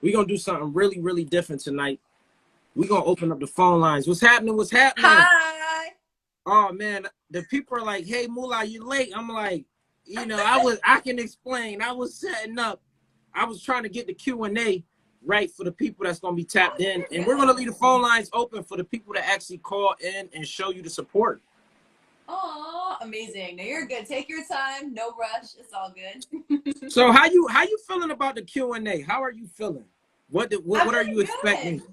We're gonna do something really, really different tonight. We're gonna open up the phone lines. What's happening? What's happening? Hi. Oh man, the people are like, "Hey, Moolah, you late?" I'm like, I can explain. I was setting up. I was trying to get the Q&A right for the people that's gonna be tapped in, and we're gonna leave the phone lines open for the people that actually call in and show you the support. Oh, amazing. No, you're good. Take your time. No rush. It's all good. So how you feeling about the Q&A? How are you feeling? I'm What are you feeling expecting? good.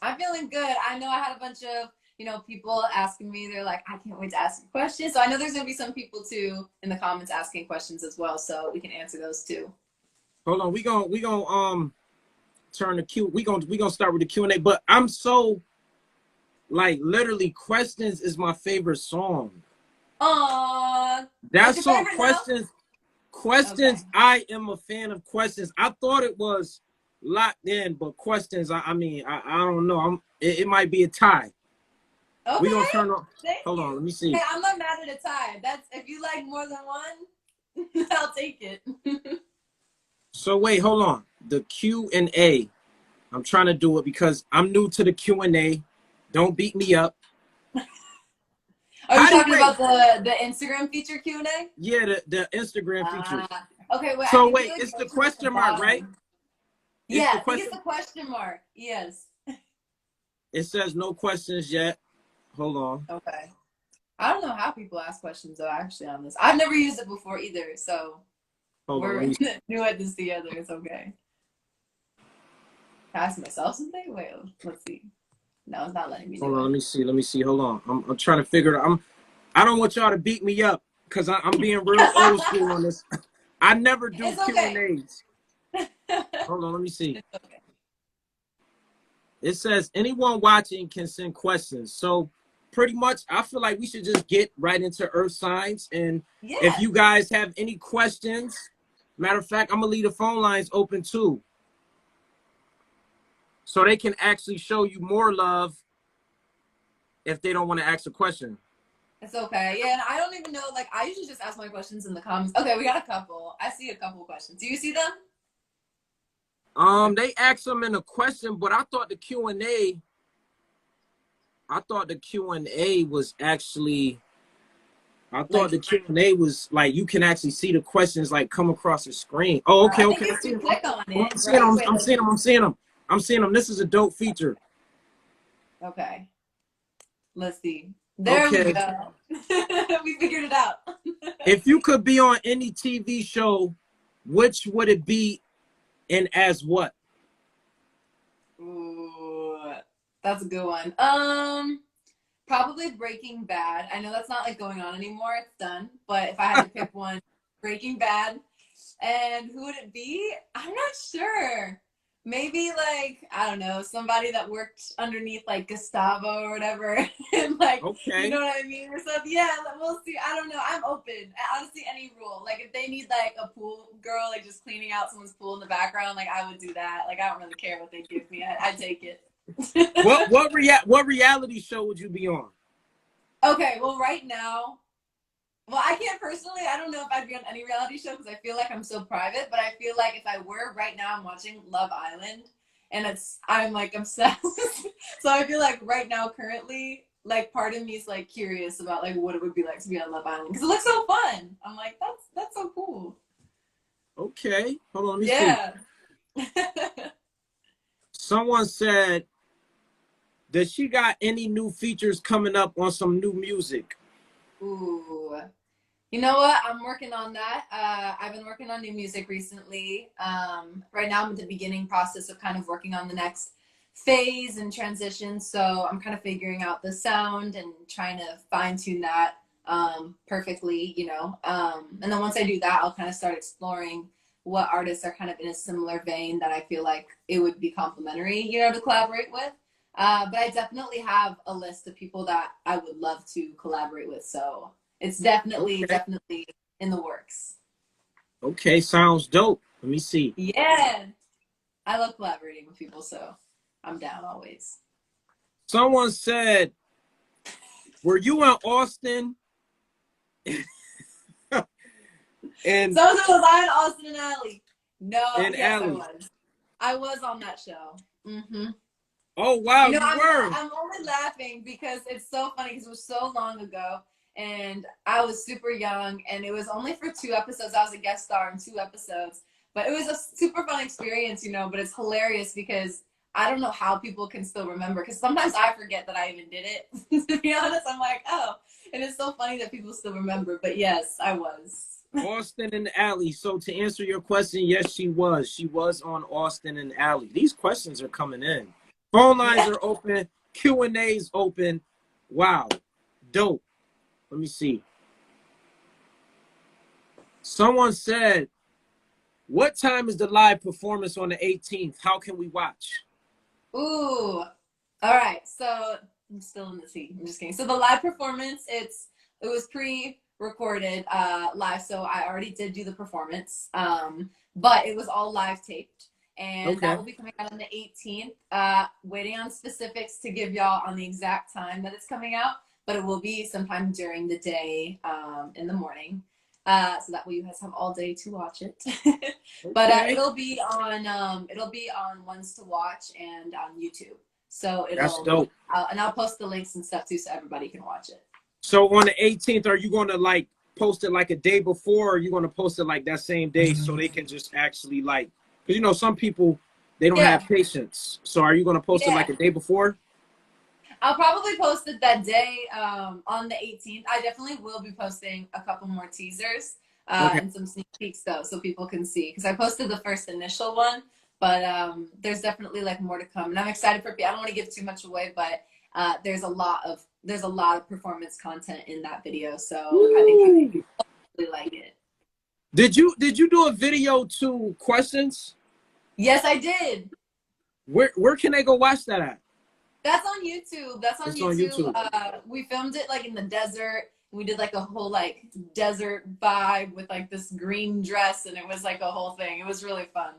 I'm feeling good. I know I had a bunch of, people asking me. They're like, I can't wait to ask you questions. So I know there's gonna be some people too in the comments asking questions as well. So we can answer those too. Hold on, we gonna turn the Q. We gonna start with the Q&A. But I'm so like literally, questions is my favorite song. Aww. That What's your song, favorite now? questions. Okay. I am a fan of questions. I thought it was locked in, but questions. I mean, I don't know. It might be a tie. We Okay. gonna turn on. Thank Hold on, you. let me Hey, see. I'm not mad at a tie. That's if you like more than one, I'll take it. So wait, hold on. The Q&A. I'm trying to do it because I'm new to the Q&A. Don't beat me up. Are you How talking wait? about the Instagram feature Q&A? Yeah, the Instagram feature. Okay, wait, I So think you wait, like it's go the to like the question mark, right? bottom. It's Yeah, the I think it's question. the question mark. Yes. It says no questions yet. Hold on. Okay. I don't know how people ask questions though, actually, on this. I've never used it before either, so Hold on. Let we're me. new at this together. It's okay. Can I ask myself something? Wait, let's see. No, it's not letting me Hold do on. it. Let me see. Let me see. Hold on. I'm trying to figure it out. I don't want y'all to beat me up because I'm being real old school on this. I never do It's Q and okay. A's. Hold on. Let me see. It's okay. It says anyone watching can send questions. So pretty much, I feel like we should just get right into Earth signs. And if Yeah. you guys have any questions, matter of fact, I'm gonna leave the phone lines open too, so they can actually show you more love if they don't want to ask a question. It's okay. Yeah, and I don't even know. Like, I usually just ask my questions in the comments. Okay, we got a couple. I see a couple questions. Do you see them? They asked them in a question, but I thought the Q&A, was actually. I thought Like, the Q&A was like you can actually see the questions like come across the screen. Oh, okay, I think okay. I if see you them. click on it, I'm seeing right? them. Wait, I'm seeing them. I'm seeing them. I'm seeing them. This is a dope feature. okay. Let's see. There we Okay. go. We figured it out. If you could be on any TV show, which would it be and as what? Ooh, that's a good one. Probably Breaking Bad. I know that's not like going on anymore. It's done. But if I had to pick one, Breaking Bad. And who would it be? I'm not sure. Maybe like, I don't know, somebody that worked underneath like Gustavo or whatever. And like, you Okay. know what I mean? Or something. Yeah, we'll see. I don't know. I'm open. Honestly, any role. Like if they need like a pool girl, like just cleaning out someone's pool in the background, like I would do that. Like I don't really care what they give me. I'd take it. What reality show would you be on? Okay, well right now, well, I can't personally. I don't know if I'd be on any reality show because I feel like I'm so private. But I feel like if I were right now, I'm watching Love Island, and I'm like obsessed. So I feel like right now, currently, like part of me is like curious about like what it would be like to be on Love Island because it looks so fun. I'm like, that's so cool. Okay. Hold on, let me see. Yeah. Someone said, does she got any new features coming up on some new music? Ooh. You know what? I'm working on that. I've been working on new music recently. Right now, I'm at the beginning process of kind of working on the next phase and transition. So I'm kind of figuring out the sound and trying to fine tune that perfectly, and then once I do that, I'll kind of start exploring what artists are kind of in a similar vein that I feel like it would be complimentary, to collaborate with. But I definitely have a list of people that I would love to collaborate with. So it's definitely, Okay. definitely in the works. Okay, sounds dope. Let me see. Yeah. I love collaborating with people, so I'm down always. Someone said, were you in Austin? and So was I in Austin and Alley? No, and yes, I Alley? was. I was on that show. Oh wow, You know, you were. I'm only laughing because it's so funny because it was so long ago and I was super young and it was only for 2 episodes. I was a guest star in 2 episodes, but it was a super fun experience, you know, but it's hilarious because I don't know how people can still remember because sometimes I forget that I even did it. To be honest, I'm like, oh, and it's so funny that people still remember, but yes, I was. Austin and Alley. So to answer your question, yes, she was. She was on Austin and Alley. These questions are coming in. Phone lines Yeah. are open. Q&A's open. Wow. Dope. Let me see. Someone said, what time is the live performance on the 18th? How can we watch? Ooh. All right. So I'm still in the seat. I'm just kidding. So the live performance, it was pre-recorded live, so I already did do the performance. But it was all live taped. And that Okay. will be coming out on the 18th. Waiting on specifics to give y'all on the exact time that it's coming out, but it will be sometime during the day, in the morning. So that way you guys have all day to watch it. But Okay. it'll be on Ones to Watch and on YouTube. So That's dope. I'll post the links and stuff too, so everybody can watch it. So on the 18th, are you going to like post it like a day before, or are you going to post it like that same day so they can just actually like, because you know, some people, they don't Yeah, have patience. So are you going to post it yeah. like a day before? I'll probably post it that day, on the 18th. I definitely will be posting a couple more teasers, Okay. and some sneak peeks though, so people can see. Because I posted the first initial one, but there's definitely like more to come, and I'm excited for. I don't want to give too much away, but there's a lot of performance content in that video, so I think you Woo! really like it. Did you do a video to questions? Yes, I did. Where can they go watch that at? That's on YouTube. That's on It's on YouTube. YouTube. We filmed it like in the desert. We did like a whole like desert vibe with like this green dress, and it was like a whole thing. It was really fun.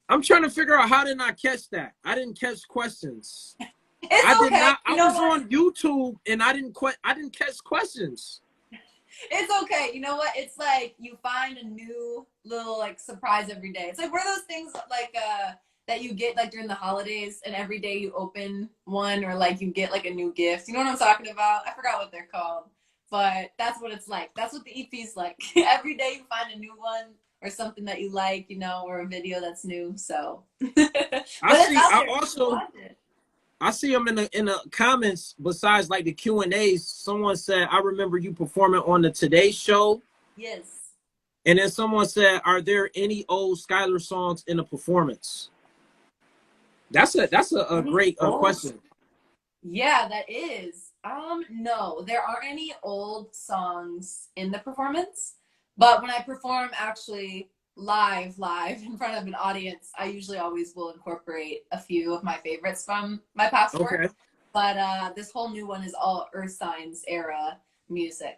I'm trying to figure out how did I catch that. I didn't catch questions. I It's did okay. not. You I know was what? on YouTube and I didn't catch questions. It's okay. You know what? It's like you find a new little like surprise every day. It's like one of those things like that you get like during the holidays, and every day you open one or like you get like a new gift. You know what I'm talking about? I forgot what they're called, but that's what it's like. That's what the EP's like. Every day you find a new one or something that you like, you know, or a video that's new. So, but I it's see. out I there. You can also watch it. I see them in the comments. Besides like the Q&As, someone said, "I remember you performing on the Today Show," Yes. and then someone said, "Are there any old Skylar songs in the performance?" That's a Any great old? question. Yeah, that is. No, there aren't any old songs in the performance, but when I perform actually live in front of an audience, I usually always will incorporate a few of my favorites from my past Okay, work. But this whole new one is all Earth Signs era music.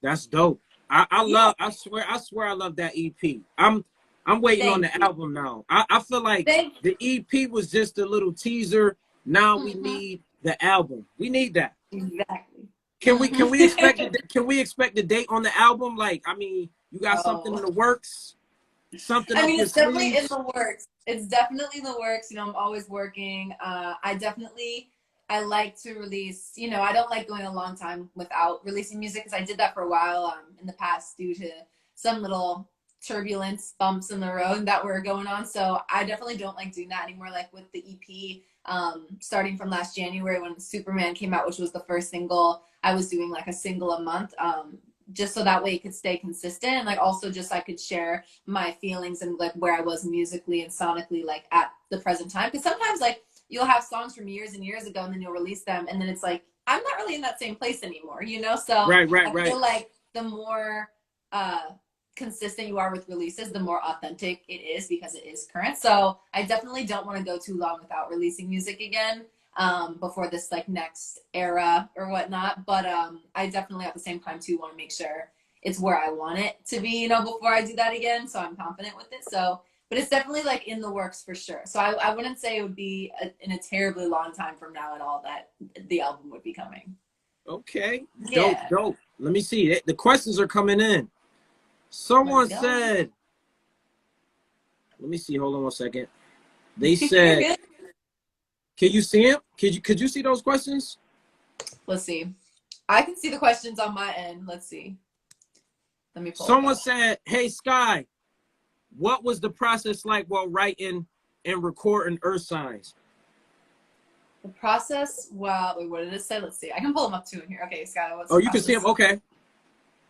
that's dope. I Yeah, love. I swear I love that EP. I'm waiting on thank the you. album now. I feel like Thank the EP was just a little teaser. Now you. we need the album. We need that. Exactly. Can we expect the date on the album? Like, I mean, you got something in Oh. the works, something I up mean, your it's definitely in sleeves. the works. It's definitely in the works. You know, I'm always working. I like to release, you know, I don't like going a long time without releasing music because I did that for a while in the past due to some little turbulence bumps in the road that were going on. So I definitely don't like doing that anymore. Like with the EP, starting from last January when Superman came out, which was the first single, I was doing like a single a month. Just so that way it could stay consistent, and like also just I could share my feelings and like where I was musically and sonically like at the present time, because sometimes like you'll have songs from years and years ago and then you'll release them and then it's like I'm not really in that same place anymore, you know. So Right, right, I right. feel like the more consistent you are with releases, the more authentic it is because it is current. So I definitely don't want to go too long without releasing music again, before this like next era or whatnot. But I definitely at the same time too want to make sure it's where I want it to be, you know, before I do that again. So I'm confident with it. So, but it's definitely like in the works for sure. So I wouldn't say it would be in a terribly long time from now at all that the album would be coming. Okay, dope, Yeah, dope. Let me see. The questions are coming in. let's Someone go. said, let me see. Hold on one second. They said, can you see him? Could you see those questions? Let's see. I can see the questions on my end. Let's see. Let me pull it Someone up. said, hey, Sky, what was the process like while writing and recording Earth Signs? The process, well, wait, what did it say? Let's see. I can pull them up too in here. Okay, Sky, what's Oh, the you can see process? them? Okay.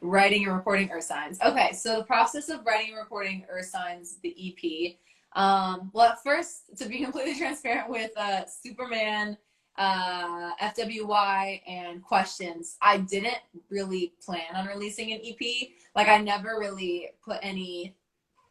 Writing and recording Earth Signs. Okay, so the process of writing and recording Earth Signs, the EP. Well, at first, to be completely transparent with Superman, FWY, and Questions, I didn't really plan on releasing an EP. Like, I never really put any.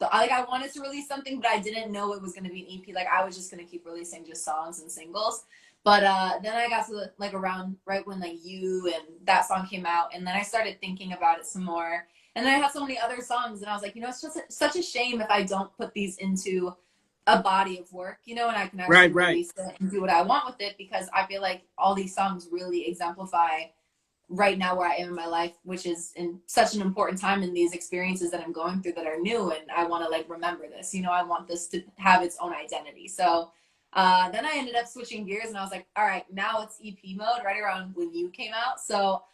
Like, I wanted to release something, but I didn't know it was going to be an EP. Like, I was just going to keep releasing just songs and singles. But then I got to like around right when like You and that song came out, and then I started thinking about it some more. And then I had so many other songs, and I was like, it's just such a shame if I don't put these into a body of work, and I can actually release it and do what I want with it, because I feel like all these songs really exemplify right now where I am in my life, which is in such an important time in these experiences that I'm going through that are new, and I want to like remember this. I want this to have its own identity. So then I ended up switching gears, and I was like, all right, now it's EP mode, right around when You came out. So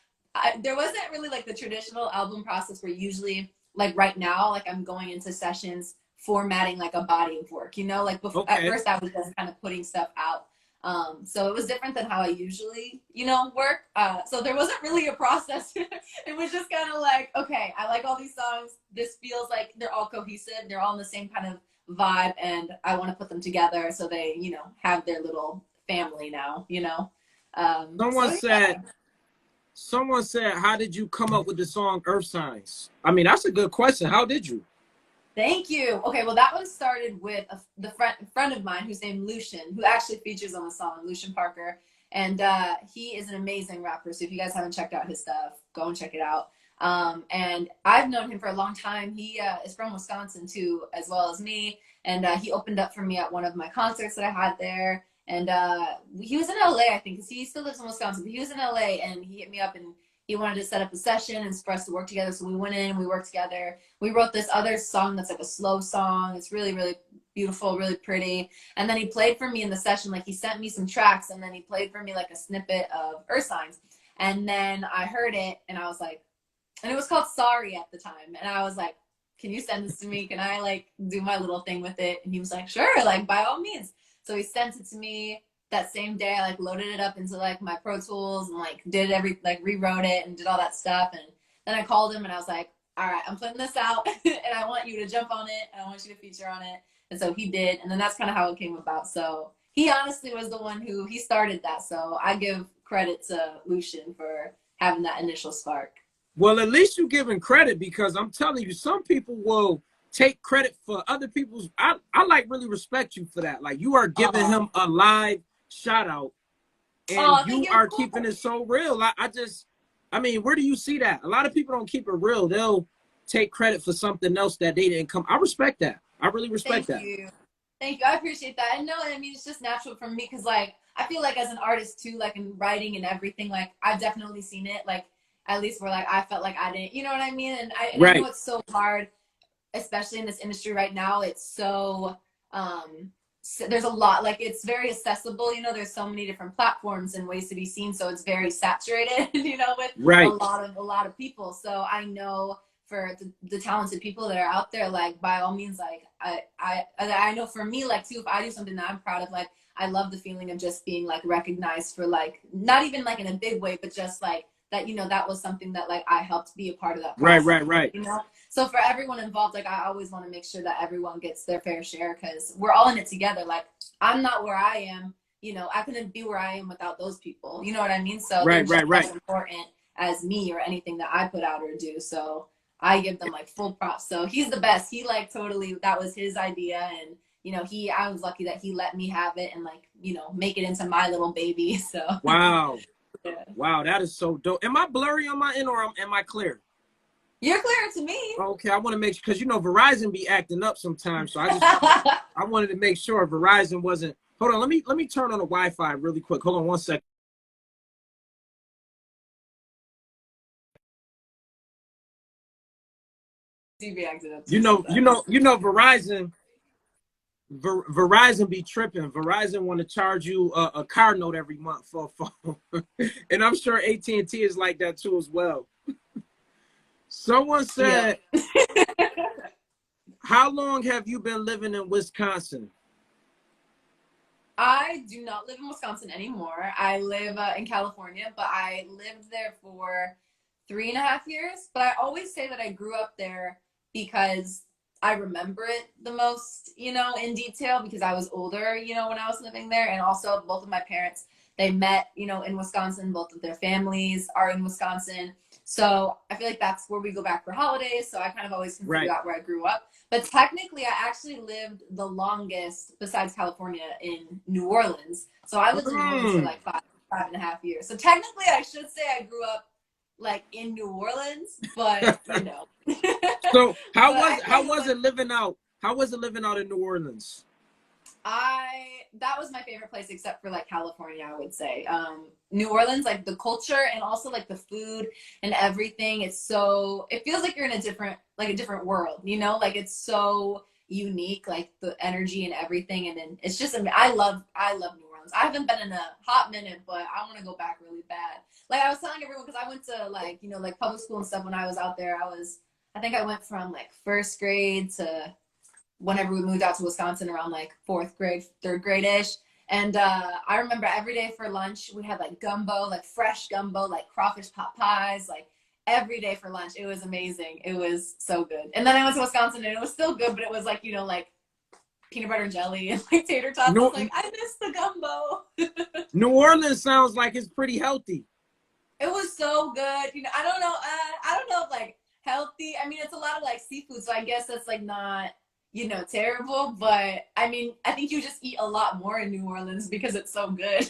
there wasn't really like the traditional album process where usually like right now, like I'm going into sessions formatting like a body of work, like before, Okay. At first I was just kind of putting stuff out. So it was different than how I usually, work. So there wasn't really a process. It was just kind of like, okay, I like all these songs. This feels like they're all cohesive. They're all in the same kind of vibe, and I want to put them together so they, have their little family now, Someone said, how did you come up with the song Earth Signs? I mean, that's a good question. How did you? Thank you. Okay, well, that one started with the friend of mine who's named Lucian, who actually features on the song, Lucian Parker. And he is an amazing rapper. So if you guys haven't checked out his stuff, go and check it out. And I've known him for a long time. He is from Wisconsin, too, as well as me. And he opened up for me at one of my concerts that I had there. And he was in LA, I think, because he still lives in Wisconsin. But he was in LA, and he hit me up, and he wanted to set up a session and for us to work together. So we went in, we worked together. We wrote this other song that's like a slow song. It's really, really beautiful, really pretty. And then he played for me in the session. Like, he sent me some tracks, and then he played for me like a snippet of Earth Signs. And then I heard it, and I was like, and it was called Sorry at the time. And I was like, can you send this to me? Can I like do my little thing with it? And he was like, sure, like by all means. So he sent it to me that same day. I like loaded it up into like my Pro Tools and like rewrote it and did all that stuff. And then I called him and I was like, all right, I'm putting this out and I want you to jump on it and I want you to feature on it. And so he did. And then that's kind of how it came about. So he honestly was the one he started that. So I give credit to Lucian for having that initial spark. Well, at least you're giving credit, because I'm telling you, some people will take credit for other people's. I like really respect you for that. Like, you are giving him a live shout out, and you are keeping it so real. I mean, where do you see that? A lot of people don't keep it real. They'll take credit for something else that they didn't come. I respect that. I really respect that. Thank you. I appreciate that. And no, I mean, it's just natural for me because, like, I feel like as an artist too, like in writing and everything, like I've definitely seen it. Like, at least where like I felt like I didn't, you know what I mean? And I know it's so hard, especially in this industry right now. It's so there's a lot, like it's very accessible, there's so many different platforms and ways to be seen, so it's very saturated with a lot of people. So I know for the talented people that are out there, like by all means, like I know for me, like too, if I do something that I'm proud of, like I love the feeling of just being like recognized for, like, not even like in a big way, but just like that, that was something that like I helped be a part of that process, right. So for everyone involved, like I always want to make sure that everyone gets their fair share, because we're all in it together. Like, I'm not where I am, I couldn't be where I am without those people. You know what I mean? So they're just as important as me or anything that I put out or do. So I give them like full props. So he's the best. He like totally, that was his idea, and I was lucky that he let me have it and like, make it into my little baby. So wow. Yeah. Wow, that is so dope. Am I blurry on my end, or am I clear? You're clear to me. Okay, I want to make sure, because Verizon be acting up sometimes, so I wanted to make sure Verizon wasn't. Hold on, let me turn on the Wi-Fi really quick. Hold on 1 second. Verizon Verizon be tripping. Verizon want to charge you a car note every month for a phone, and I'm sure AT&T is like that too as well. Someone said, Yeah. "How long have you been living in Wisconsin?" I do not live in Wisconsin anymore. I live in California, but I lived there for 3.5 years. But I always say that I grew up there because I remember it the most, in detail because I was older, when I was living there. And also, both of my parents, they met, in Wisconsin. Both of their families are in Wisconsin. So I feel like that's where we go back for holidays. So I kind of always can figure Right. out where I grew up. But technically, I actually lived the longest besides California in New Orleans. So I lived in New Orleans for like 5.5 years. So technically, I should say I grew up like in New Orleans, but So but I how kind of was went. it living out? How was it living out in New Orleans? That was my favorite place except for like California, I would say. New Orleans, like the culture and also like the food and everything. It feels like you're in a different world, like it's so unique, like the energy and everything. And then it's just, I love New Orleans. I haven't been in a hot minute, but I want to go back really bad. Like I was telling everyone, because I went to like, like public school and stuff when I was out there. I think I went from like first grade to whenever we moved out to Wisconsin around like fourth grade, third grade ish. And I remember every day for lunch, we had like gumbo, like fresh gumbo, like crawfish pot pies, like every day for lunch. It was amazing. It was so good. And then I went to Wisconsin and it was still good, but it was like, like peanut butter and jelly and like tater tots. I was New, like, I miss the gumbo. New Orleans sounds like it's pretty healthy. It was so good. I don't know. I don't know if like healthy. I mean, it's a lot of like seafood, so I guess that's like not terrible. But I mean, I think you just eat a lot more in New Orleans because it's so good.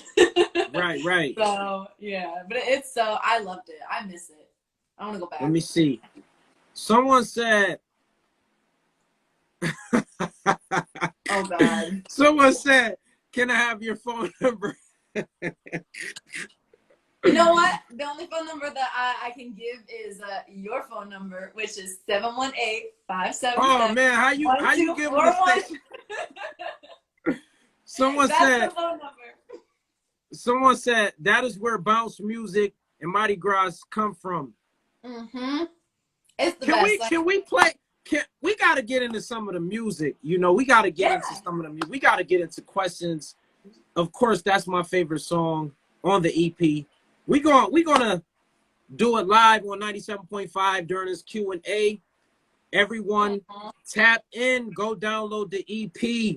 Right, right. So yeah, but I loved it. I miss it. I want to go Let back. me see. Someone said, Oh God. someone said, "Can I have your phone number?" You know what? The only phone number that I can give is your phone number, which is 718 Oh 577 man, how you give them the 1241. station? Someone That's the said, phone number. that is where bounce music and Mardi Gras come from. Mm-hmm. It's the Can best. we Like, can we play? We got to get into some of the music? We got to get yeah. into some of the music. We got to get into questions. Of course, that's my favorite song on the EP. We're gonna do it live on 97.5 during this Q&A. Everyone Mm-hmm. tap in, go download the EP.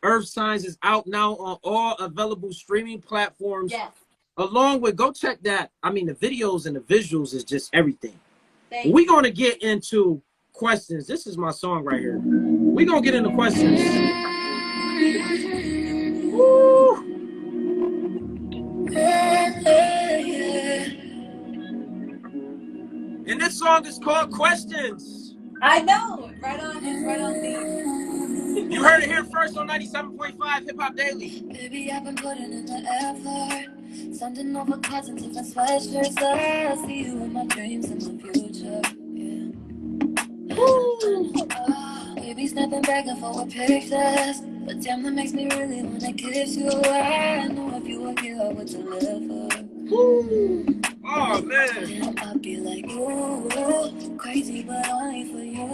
Earth Signs is out now on all available streaming platforms. Yes. Along with, go check that. I mean, the videos and the visuals is just everything. We're going to get into questions. This is my song right here. We're going to get into questions. Woo! And this song is called Questions. I know. Right on. It's right on theme. You heard it here first on 97.5 Hip Hop Daily. Baby, I've been putting in the effort. Sending over cards and different sweatshirts. I see you in my dreams and my future. Yeah. Baby, snapping back and forth pictures. But damn, that makes me really wanna kiss you. I know if you were here, I would deliver. Oh, man. I'll be like, ooh, crazy, but only for you.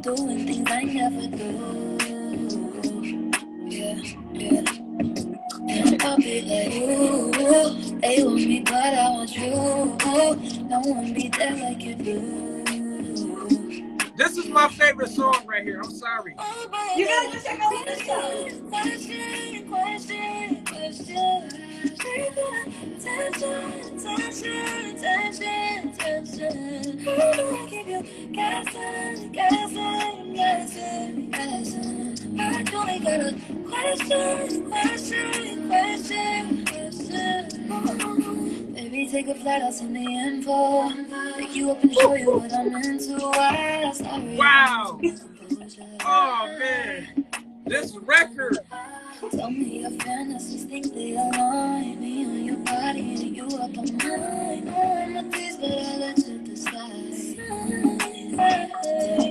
Doing things I never do. Yeah, yeah. And I'll be like, ooh, they want me, but I want you. No one be there like you do. This is my favorite song right here. I'm sorry. You gotta go check out this show. Baby, take a flight, I'll send the info. Pick you up and show you what I'm into. Wow. Oh, man. This record. Tell me your fantasies think they align. Me on your body and you up on mine. Oh, I'm a tease, but I let you decide.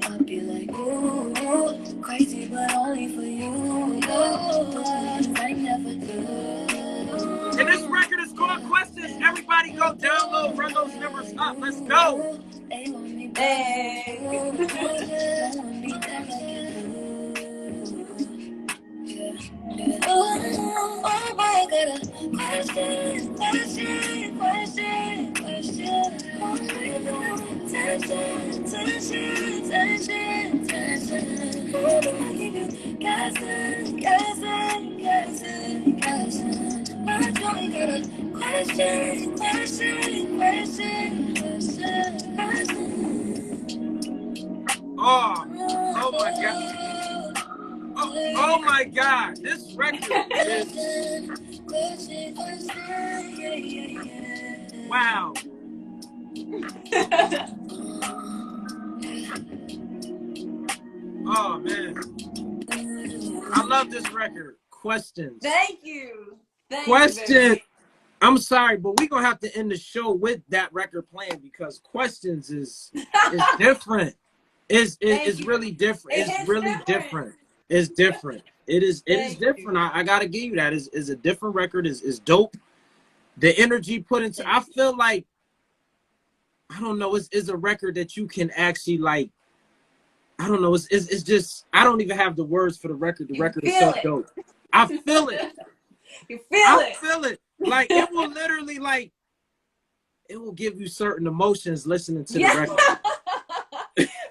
I'll be like, ooh, crazy, but only for you. Let's go. Hey. Oh, I got a question. Who do I give you? Guessing. I don't got a question. Oh my God. Oh my God. This record is wow. Oh man. I love this record. Questions. Thank you. Question. I'm sorry, but we're gonna have to end the show with that record playing because Questions is different. It's really different. It's really different. It's different. It is different. I gotta give you that. It's a different record. Is dope. The energy put into I feel like I don't know, it's a record that you can actually like I don't know, it's just I don't even have the words for the record. The record is so dope. I feel it. You feel it. I feel it. Like it will literally like it will give you certain emotions listening to the record.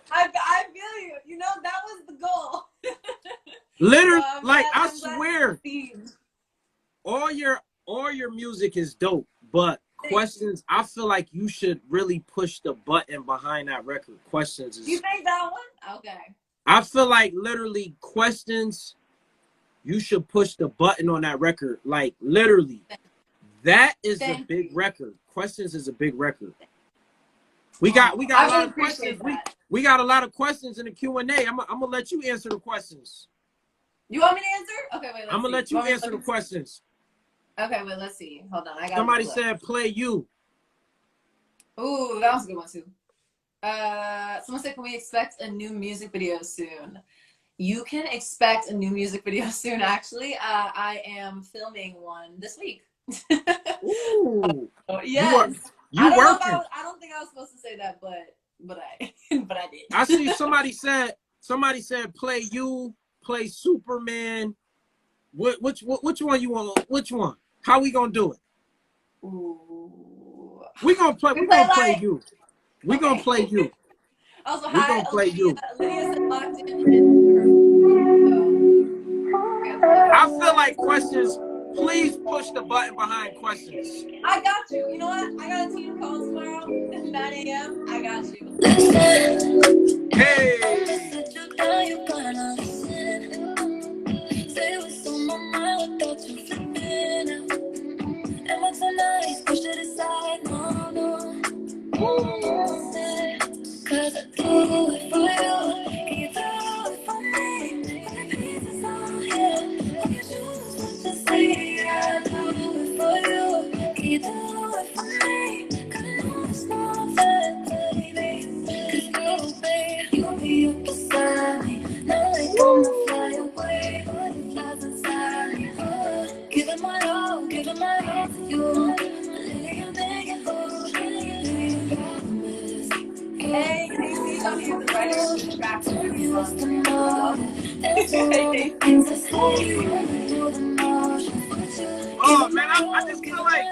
I feel you. You know, that was the goal. Literally, like I swear, all your music is dope, but Questions, I feel like you should really push the button behind that record. Questions is. You think that one? Okay. I feel like literally Questions, you should push the button on that record. Like literally, that is a big record. Questions is a big record. We got a lot of questions. We got a lot of questions in the Q&A. I'm gonna let you answer the questions. You want me to answer? Okay, wait. I'm gonna let you answer the questions. Okay, wait. Let's see. Hold on. I got. Somebody said play you. Ooh, that was a good one too. Someone said, can we expect a new music video soon? You can expect a new music video soon. Actually, I am filming one this week. Ooh. Yes. You working? I don't think I was supposed to say that, but I did. I see somebody said play you, play Superman. Which one you want? Which one? How we gonna do it? Ooh. We gonna play you. We gonna play you. Also, we gonna play you. Lydia said locked in. I feel like Questions. Please push the button behind Questions. I got you. You know what? I got a team call tomorrow at 9 a.m. I got you. Hey. Cause I do it for you. Can you do it for me? Pieces on here. Can you choose what to say? I do it for you. Can you do it for me? Cause I know it's not fair, baby. Cause you'll be up beside me. Not like I'ma fly away. Butterflies inside me. Giving my all to you. I'm begging for Hey, Casey, I'm here to write a track for you. Oh man, I just feel like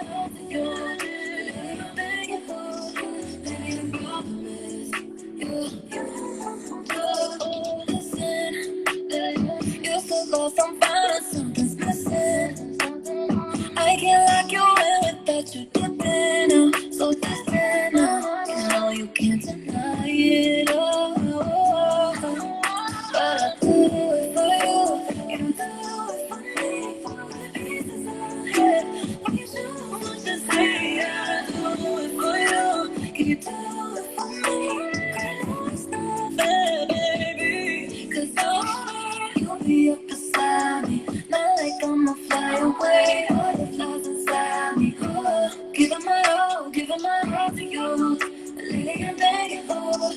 you're so lost, I'm finding something's missing. I can't lock you in without you dipping out. So distant now, you know you can't deny it all. But I do it for you, you do it for me. Pieces on here, when you choose what to say, I do it for you. Can you do it for me? I know it's not fair, baby. Cause you'll be up beside me. Not like I'ma fly away. Butterflies inside me. Giving my all to you. Lady, I'm begging for,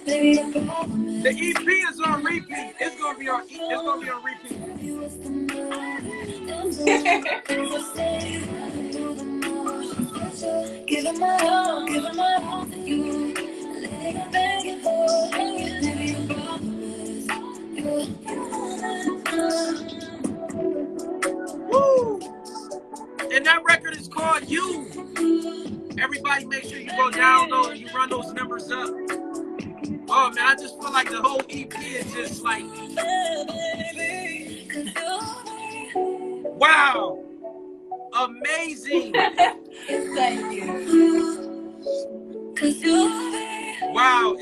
baby, the problem is the EP is on repeat. It's gonna be on repeat. Giving my all on you. Everybody make sure you go download and you run those numbers up. Oh man, I just feel like the whole EP is just like, wow, amazing. Thank you. Wow,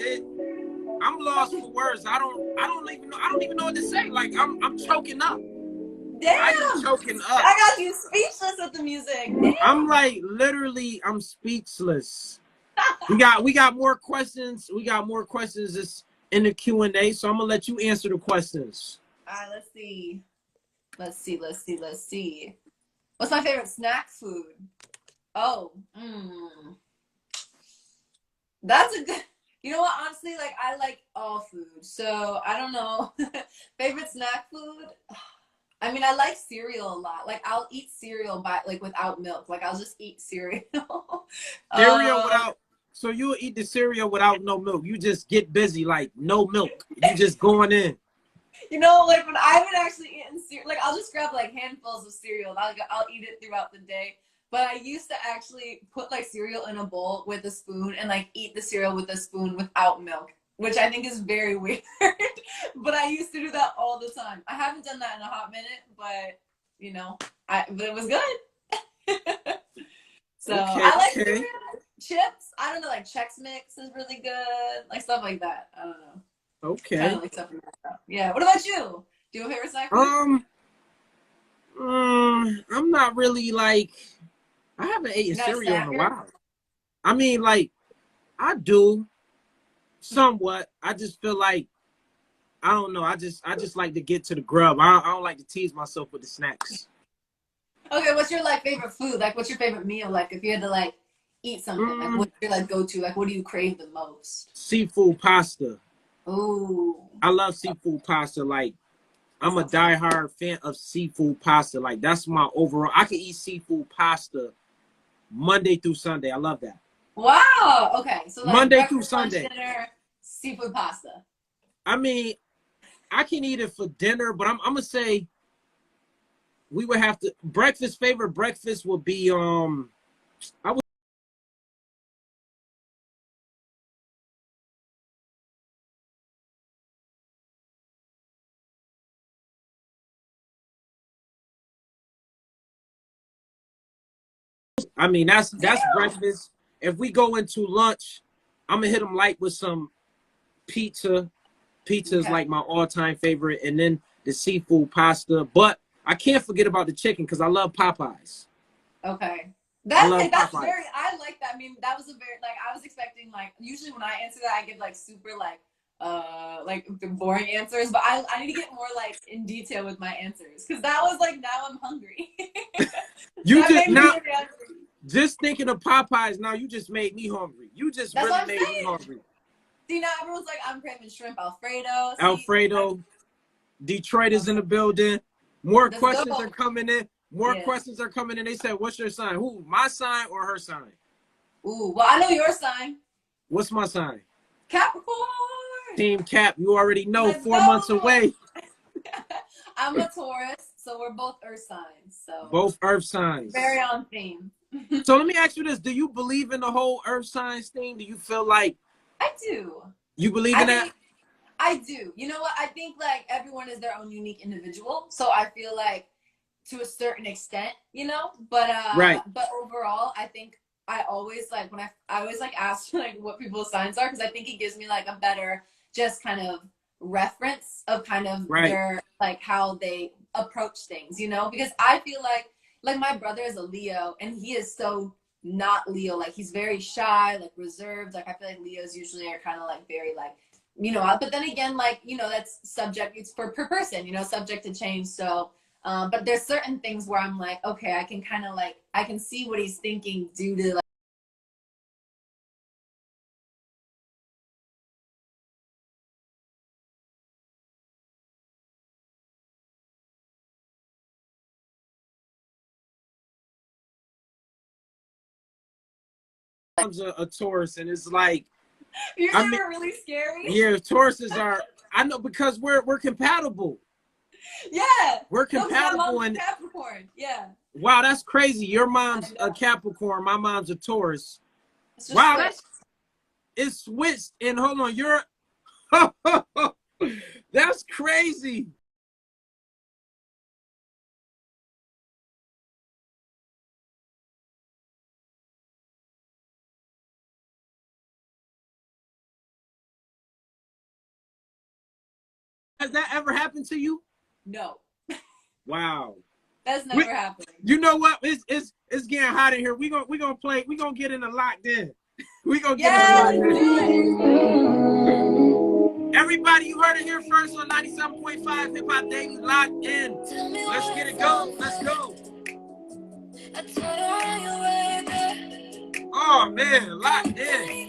I'm lost for words. I don't even know what to say. Like I'm choking up. Damn. I'm choking up. I got you speechless with the music. Damn. I'm like literally, I'm speechless. We got more questions. We got more questions this in the Q&A. So I'm gonna let you answer the questions. All right, let's see. Let's see. What's my favorite snack food? Oh, that's a good. You know what? Honestly, like I like all food, so I don't know. Favorite snack food? I mean, I like cereal a lot. Like I'll eat cereal without milk. Like I'll just eat cereal. Cereal without. So you'll eat the cereal without no milk. You just get busy, like no milk. You just going in. You know, like when I haven't actually eaten cereal, like I'll just grab like handfuls of cereal. I'll eat it throughout the day. But I used to actually put like cereal in a bowl with a spoon and like eat the cereal with a spoon without milk, which I think is very weird. But I used to do that all the time. I haven't done that in a hot minute, but you know, but it was good. So Okay, I like okay. cereal. Chips. I don't know, like Chex Mix is really good. Like stuff like that. I don't know. Okay. Kind of like stuff like that. Yeah. What about you? Do you have a favorite snack food? I'm not really like, I haven't eaten cereal in a while. I mean, like, I do somewhat. I just feel like, I don't know. I just like to get to the grub. I don't like to tease myself with the snacks. Okay, what's your like favorite food? Like, what's your favorite meal? Like, if you had to like eat something, like what's your like go to? Like, what do you crave the most? Seafood pasta. Ooh. I love seafood pasta. Like, I'm a diehard fan of seafood pasta. Like, that's my overall. I can eat seafood pasta Monday through Sunday. I love that. Wow. Okay. So like Monday through breakfast, lunch, Sunday. dinner, seafood pasta. I mean, I can eat it for dinner, but I'm gonna say we would have to favorite breakfast would be I would I mean that's breakfast. If we go into lunch, I'm gonna hit them light with some pizza. Pizza is like my all-time favorite, and then the seafood pasta. But I can't forget about the chicken because I love Popeyes. Okay. That's Popeyes. very, I like that. I mean, that was a very, like, I was expecting, like, usually when I answer that, I give, like, super, like boring answers, but I need to get more, like, in detail with my answers, because that was, like, now I'm hungry. You just, now, just thinking of Popeyes, now you just made me hungry. You just really made me hungry. See, now everyone's like, I'm craving shrimp Alfredo. See, Alfredo. Detroit is in the building. More questions are coming in. More questions are coming in. They said, what's your sign? Who? My sign or her sign? Ooh, well, I know your sign. What's my sign? Capricorn. Team Cap. You already know. 4 months away. I'm a Taurus, so we're both earth signs. So both earth signs. Very on theme. So let me ask you this. Do you believe in the whole earth signs thing? Do you feel like... I do. You believe in that? I do. You know what? I think like everyone is their own unique individual. So I feel like to a certain extent, you know, but but overall, I think I always like when I always like ask like what people's signs are, because I think it gives me like a better just kind of reference of kind of their like how they approach things, you know, because I feel like my brother is a Leo and he is so not Leo. Like he's very shy, like reserved. Like I feel like Leos usually are kind of like very like, you know, but then again, like, you know, that's subject, it's per person, you know, subject to change. So, but there's certain things where I'm like, okay, I can kind of like, I can see what he's thinking due to like, a Taurus, and it's like you're really scary. Yeah, Tauruses are. I know because we're compatible. Yeah, we're compatible and Capricorn. Yeah. Wow, that's crazy. Your mom's a Capricorn. My mom's a Taurus. Wow, it's switched. And hold on, you're that's crazy. Has that ever happened to you? No. Wow. That's never happened. You know what? It's getting hot in here. We gonna play. We gonna get in the locked in. We gonna get in the locked in. Everybody, you heard it here first on 97.5 Hip Hop Daily Locked In. Let's get it go. Let's go. Oh man, locked in.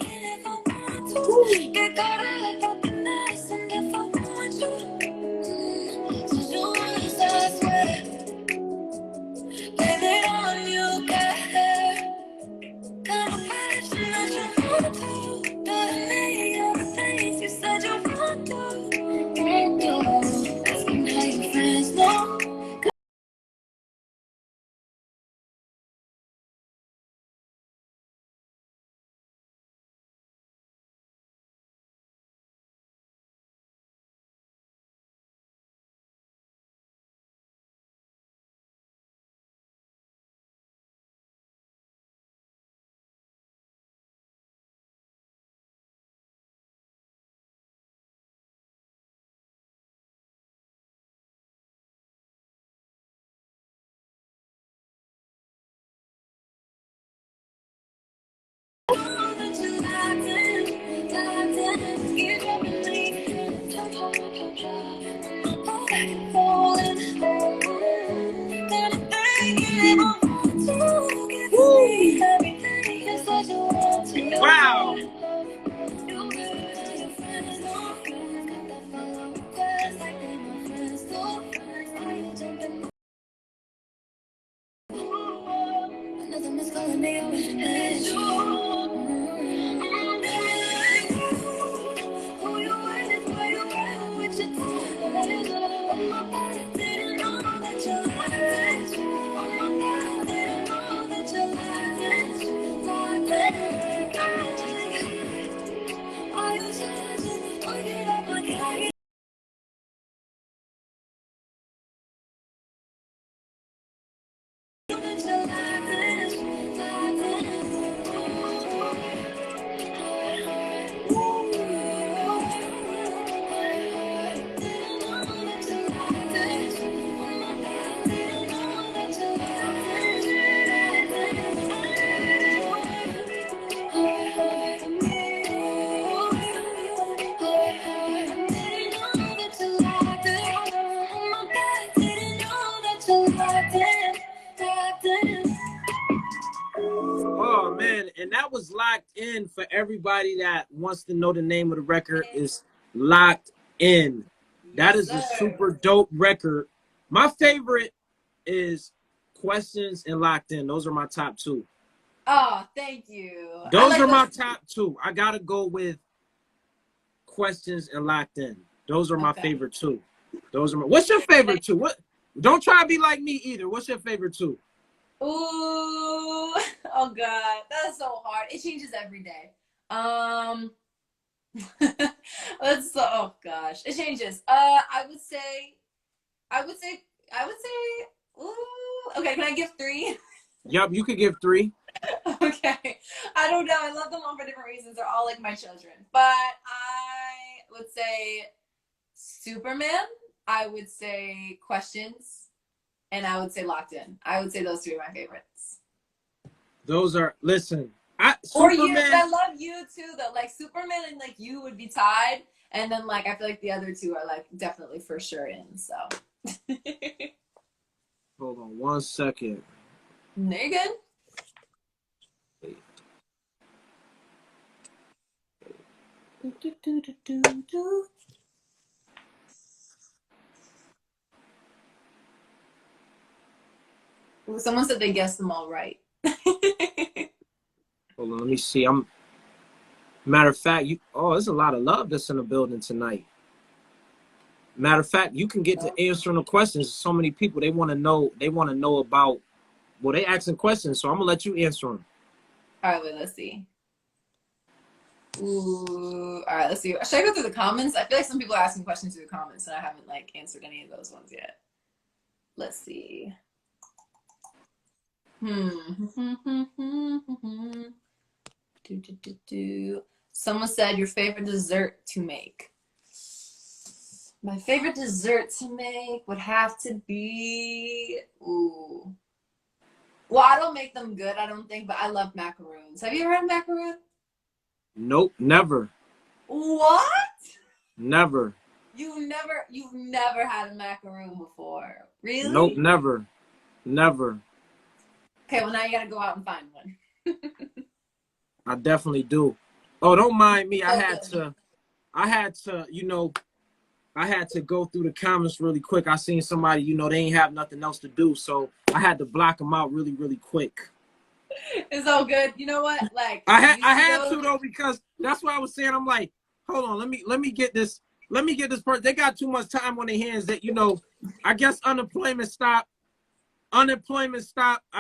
Wow. Oh man, and that was Locked In. For everybody that wants to know the name of the record, is Locked In. That is a super dope record. My favorite is Questions and Locked In. Those are my top two. Oh, thank you. Those are my top two. I gotta go with Questions and Locked In. Those are my favorite two. Those are my. What's your favorite two? What? Don't try to be like me either. What's your favorite two? Ooh, oh god, that's so hard. It changes every day. Let's oh gosh, it changes. I would say, ooh, okay, can I give three? Yup, you could give three. Okay, I don't know. I love them all for different reasons. They're all like my children, but I would say Superman. I would say Questions. And I would say Locked In. I would say those three are my favorites. Those are, listen. Or you, I love you too, though. Like Superman and like you would be tied. And then like I feel like the other two are like definitely for sure in. So hold on 1 second. Megan? Someone said they guessed them all right. Hold on, let me see. Matter of fact, there's a lot of love that's in the building tonight. Matter of fact, you can get to answering the questions. So many people, they want to know about Well, they asking questions, so I'm gonna let you answer them. All right, wait, let's see. Ooh, all right, let's see. Should I go through the comments? I feel like some people are asking questions through the comments, and I haven't like answered any of those ones yet. Let's see. Someone said your favorite dessert to make. My favorite dessert to make would have to be ooh. Well, I don't make them good, I don't think, but I love macaroons. Have you ever had macaroon? Nope, never. What? Never. You've never had a macaroon before. Really? Nope, never. Never. Okay, well now you gotta go out and find one. I definitely do. Oh, don't mind me. I had Okay. to, you know, I had to go through the comments really quick. I seen somebody, you know, they ain't have nothing else to do, so I had to block them out really, really quick. It's all good. You know what? Like I had to though, because that's what I was saying. I'm like, hold on, let me get this person. They got too much time on their hands that, you know, I guess unemployment stopped. I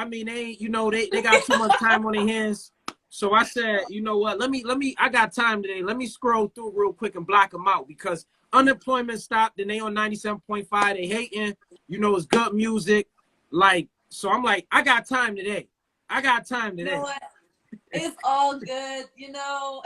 mean, they ain't, you know, they got too much time on their hands. So I said, you know what, let me, I got time today. Let me scroll through real quick and block them out, because unemployment stopped, then they on 97.5, they hating, you know, it's good music. Like, so I'm like, I got time today. You know what? It's all good. You know,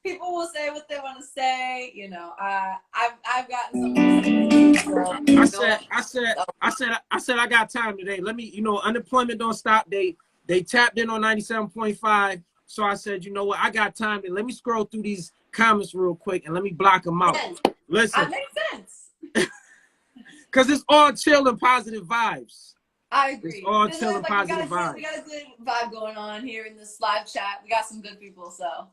people will say what they want to say. You know, I've gotten some. So, I said I got time today. Let me, you know, unemployment don't stop. They tapped in on 97.5. So I said, you know what, I got time. Let me scroll through these comments real quick and let me block them out. yes, Listen, that makes sense. because it's all chill and positive vibes. I agree. It's all chill and Like, positive vibes. we got a good vibe going on here in this live chat. We got some good people, so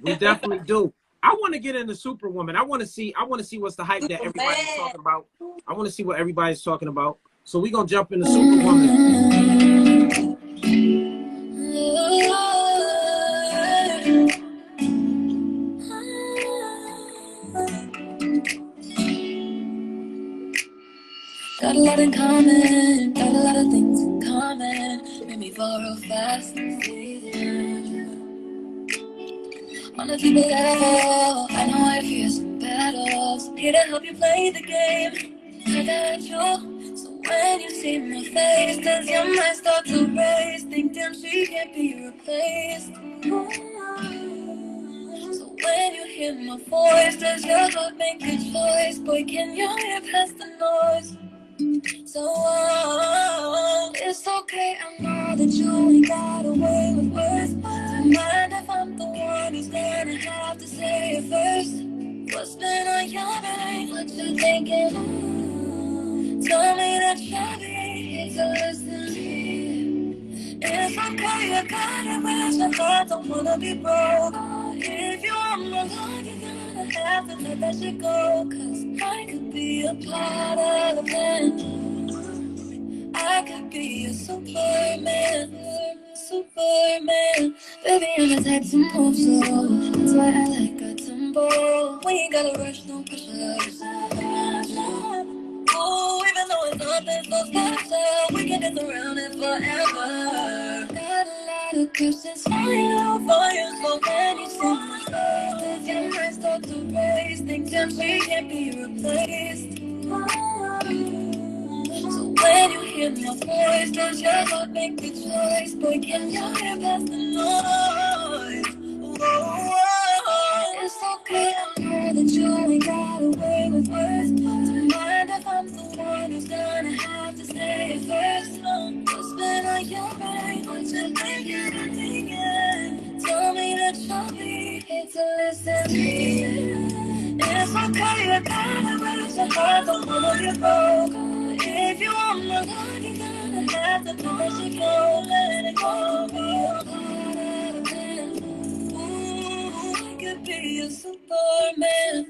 We definitely do. I want to get into Superwoman. I want to see what's the hype that everybody's talking about. I want to see what everybody's talking about. So we're gonna jump into Superwoman. Got a lot in common, got a lot of things in common. Made me fall real fast. On a deeper level, I know I fear some battles. Here to help you play the game. I got you. So when you see my face, does your mind start to race? Think damn she can't be replaced. So when you hear my voice, does your heart make a choice? Boy, can you hear past the noise? So it's okay, I know that you ain't got away with words. Don't mind if I'm the one who's gonna have to say it first. What's been on your mind? What you thinking? Tell me that you'll be here to listen. It's okay, I got it, but your heart don't wanna be broke. If you want my love, you're gonna have to let that shit go. Cause I could be a part of the plan. I could be a Superman. Baby, I'm the type to move slow. That's why I like a tempo. We ain't gotta rush, no pressure. Oh, even though it's nothing so special, we can dance around it forever. Got a lot of questions for you, so when you see my face, does your mind start to race? Think that we can't be replaced. So when you hear my voice, does your heart make the choice? Boy, can you hear past the noise? Whoa, it's okay, I know that you ain't got away with words. Don't mind if I'm the one who's gonna have to say it first. What's been on your mind? What you thinking? Tell me that you'll be here to listen. It's okay, I gotta raise your heart, don't wanna be broke. If you want my love, you're gonna have to let it go, let it go. Be a part of it. Ooh, I could be a Superman.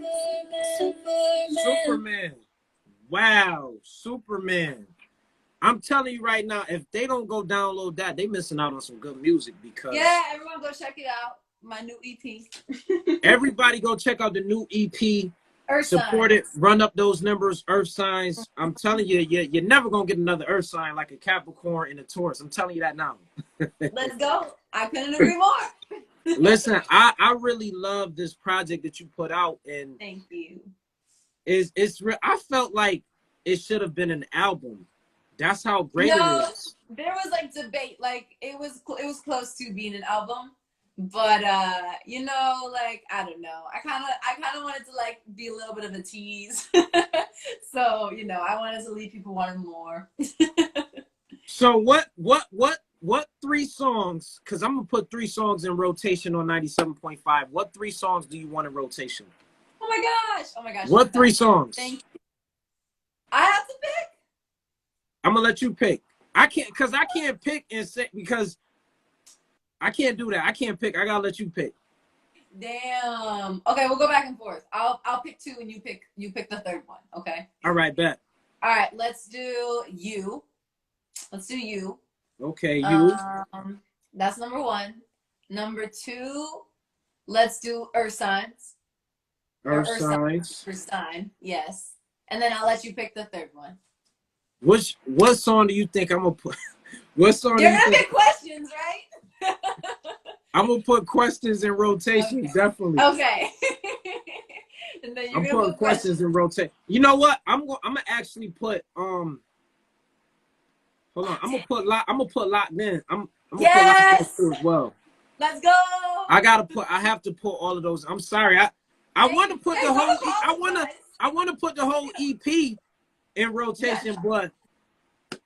Superman. Wow, Superman. I'm telling you right now, if they don't go download that, they missing out on some good music, because yeah, everyone go check it out. My new EP. everybody go check out the new EP. Earth Support it. signs. Run up those numbers. Earth signs. I'm telling you, you're never gonna get another Earth sign like a Capricorn and a Taurus. I'm telling you that now. Let's go. I couldn't agree more. Listen, I really love this project that you put out, and Thank you. it's real. I felt like it should have been an album. That's how great it No, is. there was like debate. Like it was close to being an album, but you know, like I don't know. I kind of wanted to like be a little bit of a tease. So you know, I wanted to leave people wanting more. So what 3 songs? Because I'm gonna put 3 songs in rotation on 97.5. What 3 songs do you want in rotation? Oh my gosh! Oh my gosh! What 3 songs? Thank you. I have to pick. I'm gonna let you pick. I can't pick and say because I can't do that. I can't pick. I gotta let you pick. Damn. Okay, we'll go back and forth. I'll pick 2 and you pick the third one. Okay. All right, bet. All right. Let's do you. Let's do you. Okay, you. That's number 1. Number 2. Let's do Earth signs. Earth signs. Earth sign. Yes. And then I'll let you pick the third one. What song do you think I'm gonna put? What song? You're gonna pick questions, right? I'm gonna put questions in rotation, Okay. definitely. Okay. And then I'm putting questions in rotation. You know what? I'm gonna actually put hold on. I'm gonna put locked in. I'm gonna put locked in too as well. Let's go. I have to put all of those. I'm sorry. I want to put the whole I want to put the whole EP in rotation, but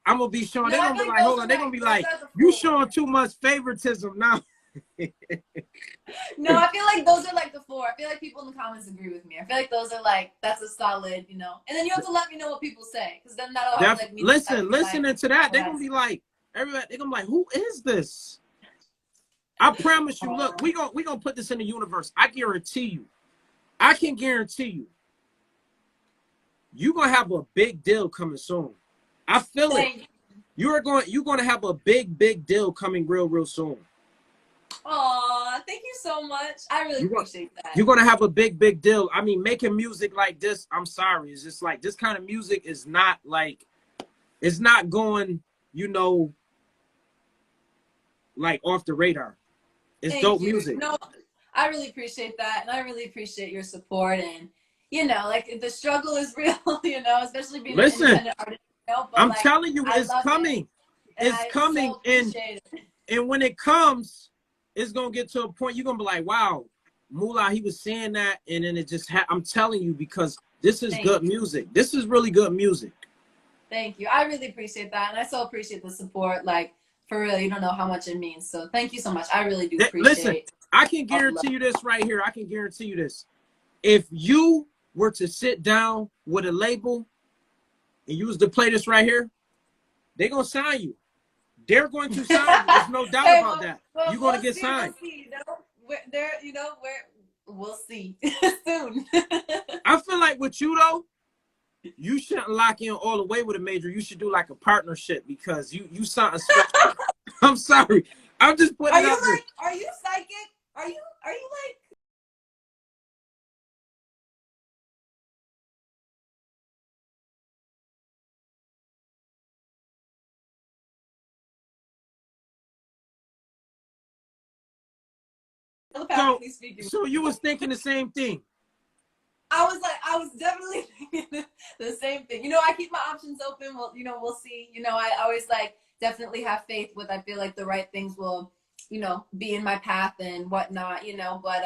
I'm gonna be showing. They're gonna be like, hold on. They're gonna be like, you showing too much favoritism now. No, I feel like those are like the 4. I feel like people in the comments agree with me. I feel like those are like that's a solid, you know. And then you have to let me know what people say, because then that'll help, like me. Listening to that, they're gonna be like, everybody. They're gonna be like, who is this? I promise you. Look, we gonna put this in the universe. I guarantee you. I can guarantee you. You're gonna have a big deal coming soon. I feel it. You're gonna have a big deal coming real soon. Aw, thank you so much. I really appreciate that. You're gonna have a big deal. I mean, making music like this, I'm sorry, it's just like this kind of music is not like, it's not going, you know, like off the radar. It's dope music. No, I really appreciate that, and I really appreciate your support. And you know, like the struggle is real, you know, especially being an independent artist. You know, but I'm like, telling you, it's coming. It's coming, and when it comes, it's gonna get to a point you're gonna be like, wow, Moolah, he was saying that, and then it just I'm telling you, because this is good music. This is really good music. Thank you. I really appreciate that, and I so appreciate the support. Like, for real, you don't know how much it means. So thank you so much. I really do appreciate it. Listen, I can guarantee you this right here. I can guarantee you this. If you were to sit down with a label and you was to play this right here, they're gonna sign you. They're going to sign you. There's no doubt about that. You're gonna get signed. We'll see, we'll see soon. I feel like with you though, you shouldn't lock in all the way with a major. You should do like a partnership, because you something special. I'm sorry. I'm just putting it out there. Are you psychic? Are you like? So you was thinking the same thing. I was definitely thinking the same thing. You know, I keep my options open. Well, you know, we'll see. You know, I always like definitely have faith with, I feel like the right things will, you know, be in my path and whatnot, you know, but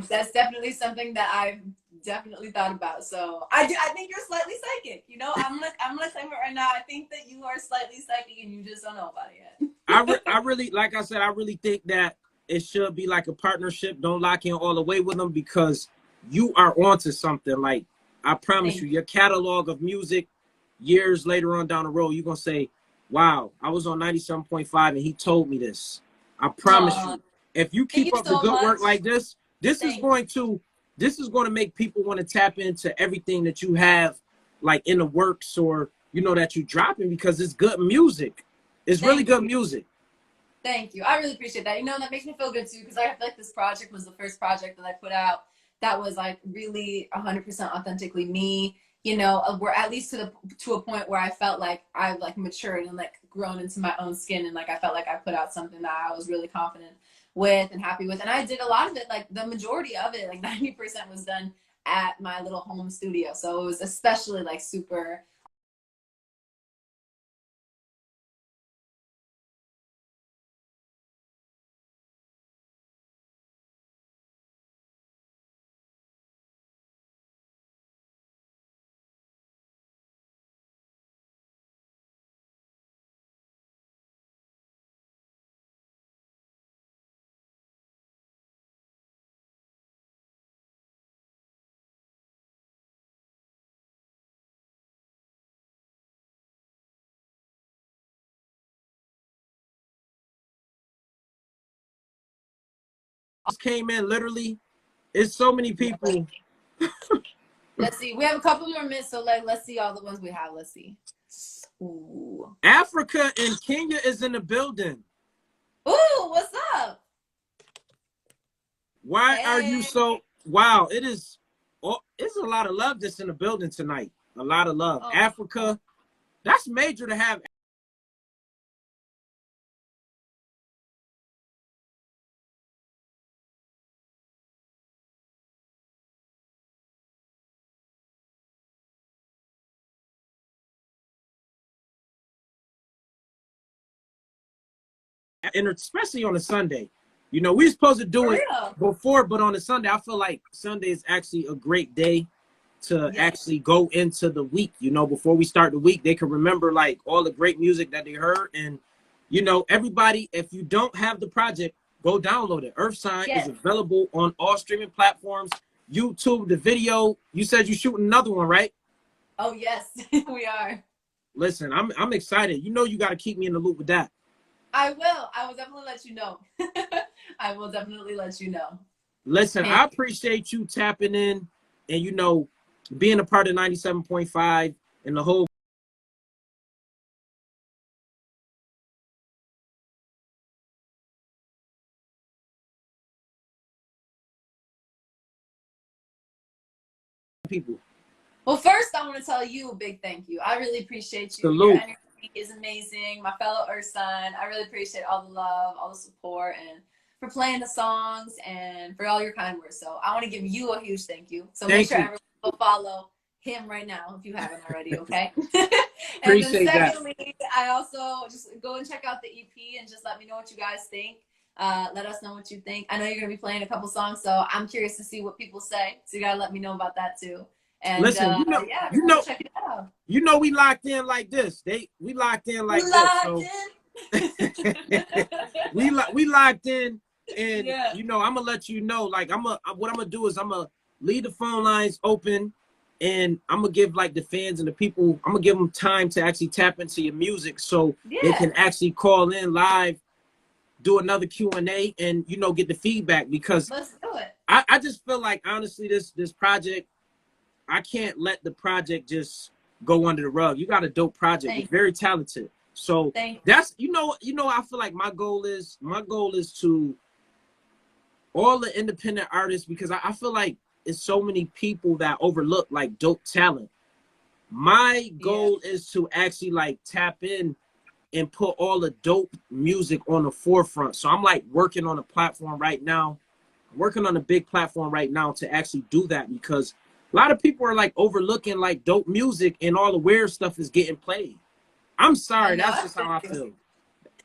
that's definitely something that I've definitely thought about. So I think you're slightly psychic, you know. I'm gonna claim it right now. I think that you are slightly psychic and you just don't know about it yet. I really, like I said, I really think that it should be like a partnership. Don't lock in all the way with them, because you are onto something. Like, I promise you, your catalog of music years later on down the road, you're gonna say, wow, I was on 97.5 and he told me this. I promise you. If you keep up the good work like this, this is going to make people want to tap into everything that you have, like in the works, or you know, that you're dropping, because it's good music. It's really good music. Thank you. I really appreciate that. You know, that makes me feel good too, because I feel like this project was the first project that I put out that was like really 100% authentically me. You know, we're at least to a point where I felt like I've like matured and like grown into my own skin, and like I felt like I put out something that I was really confident with and happy with. And I did a lot of it, like the majority of it, like 90% was done at my little home studio. So it was especially like super Came in literally. It's so many people. Let's see. We have a couple more minutes, so like let's see all the ones we have. Let's see. Ooh. Africa and Kenya is in the building. Ooh, what's up? Why are you so wow? It is it's a lot of love that's in the building tonight. A lot of love. Oh. Africa, that's major to have. And especially on a Sunday. You know, we're supposed to do it before, but on a Sunday, I feel like Sunday is actually a great day to actually go into the week. You know, before we start the week, they can remember like all the great music that they heard. And, you know, everybody, if you don't have the project, go download it. Earth Sign is available on all streaming platforms. YouTube, the video. You said you're shooting another one, right? Oh, yes, we are. Listen, I'm excited. You know, you got to keep me in the loop with that. I will. I will definitely let you know. I will definitely let you know. Listen, I appreciate you tapping in and, you know, being a part of 97.5 and the whole people. Well, first, I want to tell you a big thank you. I really appreciate you. Salute. Your energy is amazing. My fellow Earth Sign, I really appreciate all the love, all the support, and for playing the songs and for all your kind words. So I want to give you a huge thank you. So make sure everyone go follow him right now if you haven't already, okay? And appreciate then secondly, I also just go and check out the EP and just let me know what you guys think. Let us know what you think. I know you're going to be playing a couple songs, so I'm curious to see what people say. So you got to let me know about that too. And listen, check it out. You know, we locked in like this. We locked in like this. So. we locked in, and you know, I'm gonna let you know. Like, what I'm gonna do is I'm gonna leave the phone lines open, and I'm gonna give like the fans and the people. I'm gonna give them time to actually tap into your music, so they can actually call in live, do another Q&A, and you know, get the feedback. Because let's do it. I just feel like honestly, this project. I can't let the project just go under the rug. You got a dope project. It's very talented. So that's you know, I feel like my goal is to all the independent artists, because I feel like it's so many people that overlook like dope talent. My goal is to actually like tap in and put all the dope music on the forefront. So I'm like working on a platform right now. I'm working on a big platform right now to actually do that, because a lot of people are like overlooking like dope music and all the weird stuff is getting played. I'm sorry. That's just how I feel.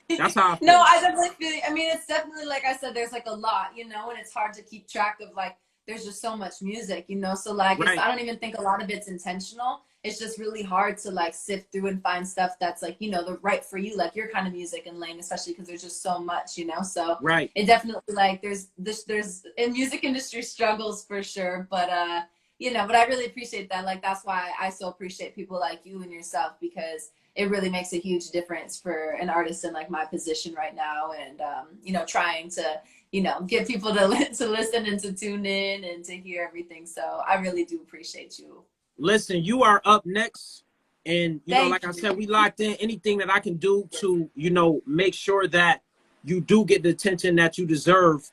That's how I feel. No, I definitely feel. I mean, it's definitely, like I said, there's like a lot, you know, and it's hard to keep track of like, there's just so much music, you know? So like, I don't even think a lot of it's intentional. It's just really hard to like sift through and find stuff that's like, you know, the right for you, like your kind of music and lane, especially because there's just so much, you know? So it definitely like, there's in music industry struggles for sure. But, you know, but I really appreciate that. Like, that's why I so appreciate people like you and yourself, because it really makes a huge difference for an artist in like my position right now. And, you know, trying to, you know, get people to listen and to tune in and to hear everything. So I really do appreciate you. Listen, you are up next. And, you know, like I said, we locked in. Anything that I can do to, you know, make sure that you do get the attention that you deserve,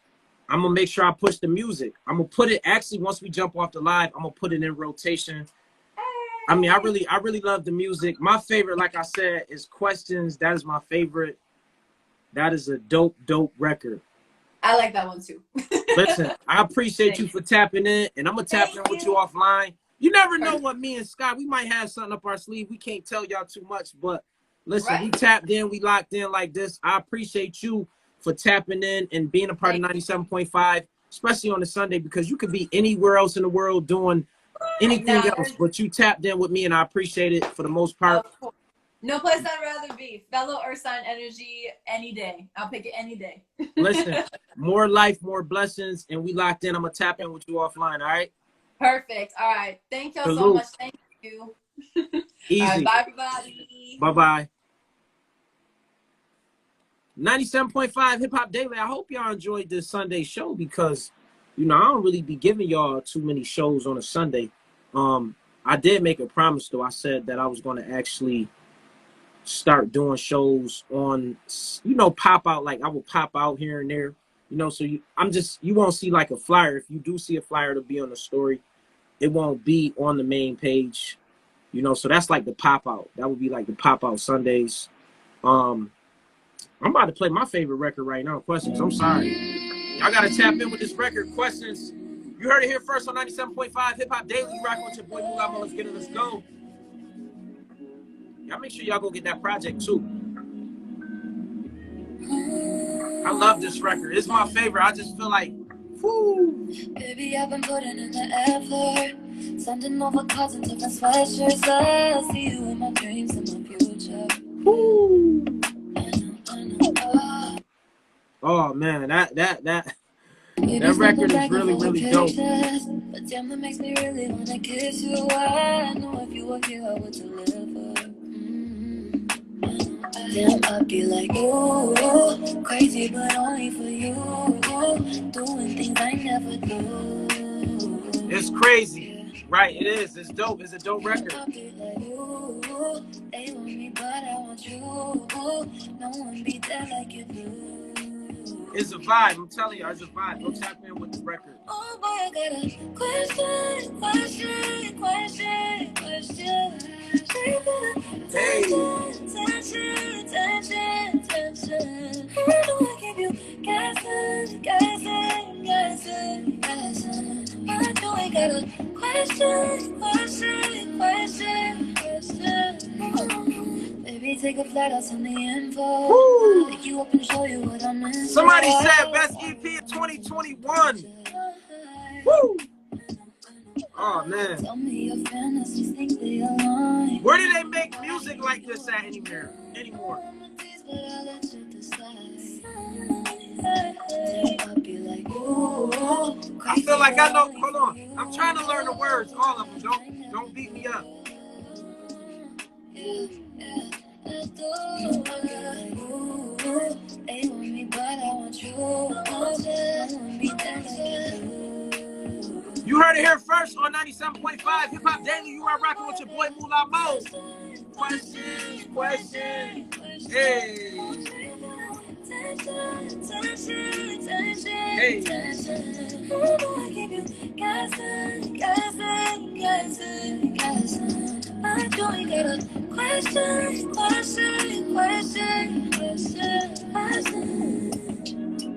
I'm gonna make sure I push the music. I'm gonna put it actually once we jump off the live. I'm gonna put it in rotation. I mean, I really love the music. My favorite, like I said, is Questions. That is my favorite. That is a dope record. I like that one too. Listen, I appreciate you for tapping in, and I'm gonna tap in with you offline. You never know what me and Scott, we might have something up our sleeve. We can't tell y'all too much, but listen, we tapped in, we locked in like this. I appreciate you for tapping in and being a part of 97.5, especially on a Sunday, because you could be anywhere else in the world doing anything else, but you tapped in with me, and I appreciate it for the most part. No place I'd rather be. Fellow Earth sign energy any day. I'll pick it any day. Listen, more life, more blessings, and we locked in. I'm going to tap in with you offline, all right? Perfect. All right. Thank y'all so much. Thank you. Easy. All right, bye, everybody. Bye-bye. 97.5 Hip Hop Daily. I hope y'all enjoyed this Sunday show because, you know, I don't really be giving y'all too many shows on a Sunday. I did make a promise, though. I said that I was going to actually start doing shows on, you know, pop out. Like I will pop out here and there, you know, so you won't see like a flyer. If you do see a flyer, it'll be on the story. It won't be on the main page, you know, so that's like the pop out. That would be like the pop out Sundays. I'm about to play my favorite record right now, Questions. I'm sorry. Y'all got to tap in with this record, Questions. You heard it here first on 97.5 Hip Hop Daily. You rocking with your boy Mullah. Let's get it. Let's go. Y'all make sure y'all go get that project too. I love this record. It's my favorite. I just feel like, whoo. Baby, I've been putting in the effort. Sending over cards and different sweatshirts. I see you in my dreams and my future. Woo. I know. Oh man, that record is really dope. But damn, that makes me really wanna kiss you. I know if you were here, I would deliver. Damn, I'd be like, ooh, crazy, but only for you. Doing things I never do. It's crazy, right? It is. It's dope. It's a dope record. I'd be like, ooh, they want me, but I want you. No one be there like you do. It's a vibe. I'm telling you, it's a vibe. Go tap in with the record. Oh boy, I got a question. Hey. Attention. How do I keep you guessing? Why do I got a question? Baby, take a flight, I'll send the info. Woo. Pick you up and show you what I'm in. Somebody said best EP of 2021. Woo! Oh man. Tell me your fantasies think they align. Where do they make music like this at anymore? I feel like I know. Hold on. I'm trying to learn the words, all of them. Don't beat me up. You heard it here first on 97.5 Hip Hop Daily. You are rocking with your boy Mullah Mo. Questions. Hey. Hey.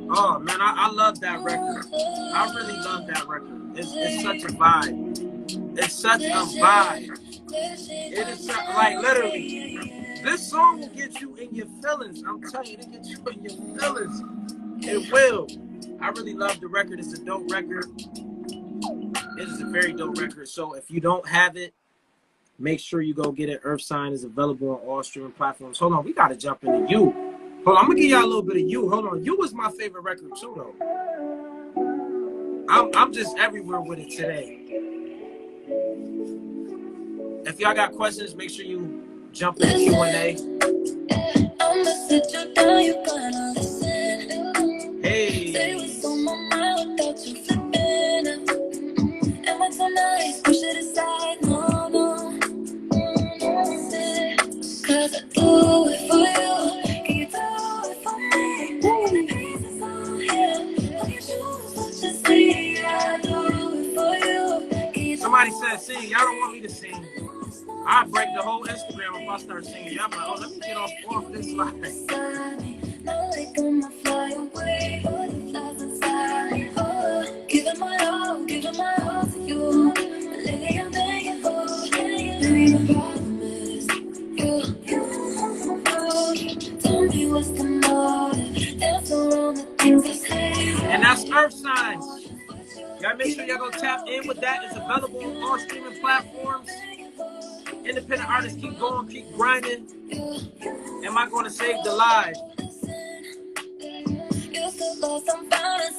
Oh man, I love that record. I really love that record. It's such a vibe. It's such a vibe. It is like literally. This song will get you in your feelings. I'm telling you, it'll get you in your feelings. It will. I really love the record. It's a dope record. It is a very dope record. So if you don't have it, make sure you go get it. Earth Sign is available on all streaming platforms. Hold on, we gotta jump into You. Hold on, I'm gonna give y'all a little bit of You. Hold on, You was my favorite record too, though. I'm just everywhere with it today. If y'all got questions, make sure you jump in the Q&A. I'ma sit you down, you gotta listen. Hey. Say what's on my mind without you flipping. Am I too nice? Push it aside, no. Cause I do it for you. Can you do it for me? When the pieces all hit, I'll get you sing. Y'all don't want me to sing. I break the whole Instagram if I start singing. Y'all like, oh, let me get off this line. Giving my all to you. Lately I'm begging for, baby, the problem is you. Tell me what's the motive. That's all the things I say. And that's Earth Signs. Y'all make sure y'all go tap in with that. It's available on all streaming platforms. Independent artists keep going, keep grinding. Am I going to save the live?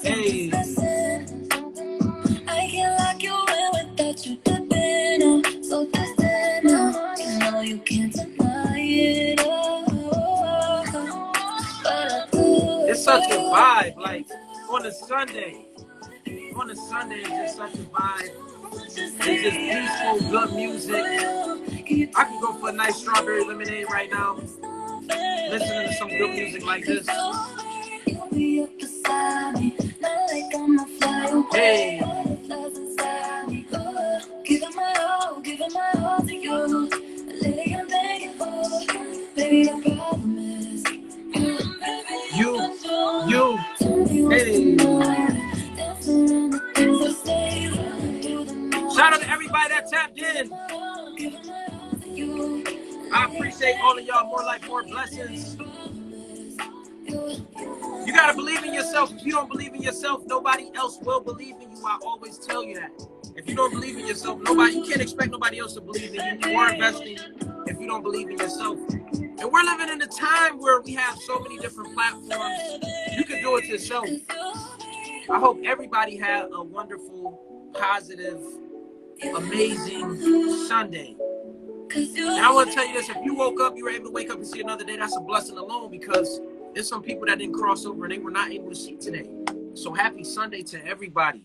Hey. I can't lock you in without you dipping out. So distant now. You know you can't deny it. It's such a vibe, like on a Sunday. On a Sunday, it's just such a vibe. It's just peaceful, good music. I can go for a nice strawberry lemonade right now, listening to some good music like this. Hey. Giving my all to you. Lately I'm begging for, baby, the problem is you. Hey. Shout out to everybody that tapped in. I appreciate all of y'all. More life, more blessings. You gotta believe in yourself. If you don't believe in yourself, nobody else will believe in you. I always tell you that. If you don't believe in yourself, you can't expect nobody else to believe in you or investing if you don't believe in yourself. And we're living in a time where we have so many different platforms. You can do it yourself. I hope everybody had a wonderful, positive, amazing Sunday. And I want to tell you this, if you woke up, you were able to wake up and see another day, that's a blessing alone, because there's some people that didn't cross over and they were not able to see today. So happy Sunday to everybody.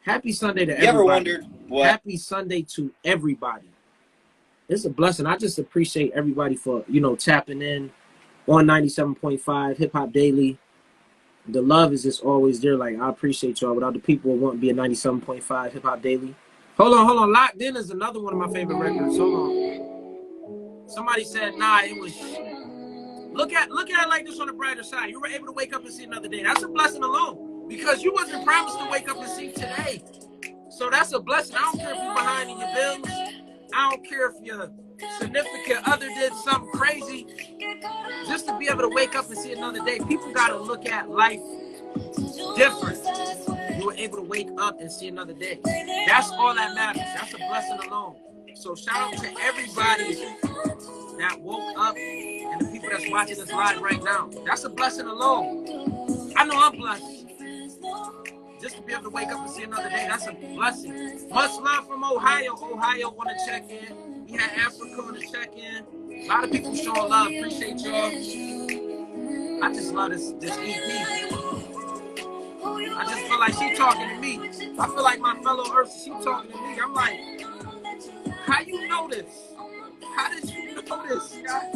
Happy Sunday to everybody. You ever wondered what? Happy Sunday to everybody. It's a blessing. I just appreciate everybody for, tapping in on 97.5 Hip Hop Daily. The love is just always there. Like, I appreciate y'all. Without the people, it wouldn't be a 97.5 Hip Hop Daily. Hold on. Locked In is another one of my favorite records. Hold on. Somebody said, nah, it was... Look at it like this on the brighter side. You were able to wake up and see another day. That's a blessing alone, because you wasn't promised to wake up and see today. So that's a blessing. I don't care if you're behind in your bills. I don't care if your significant other did something crazy. Just to be able to wake up and see another day. People got to look at life different. You were able to wake up and see another day. That's all that matters. That's a blessing alone. So shout out to everybody that woke up and the people that's watching this live right now. That's a blessing alone. I know I'm blessed. Just to be able to wake up and see another day, that's a blessing. Much love from Ohio. Ohio want to check in. We had Africa on the check in. A lot of people showing love. Appreciate y'all. I just love this EP. I just feel like she talking to me. I feel like my fellow Earths, she talking to me. I'm like, how you know this? How did you know this, guy?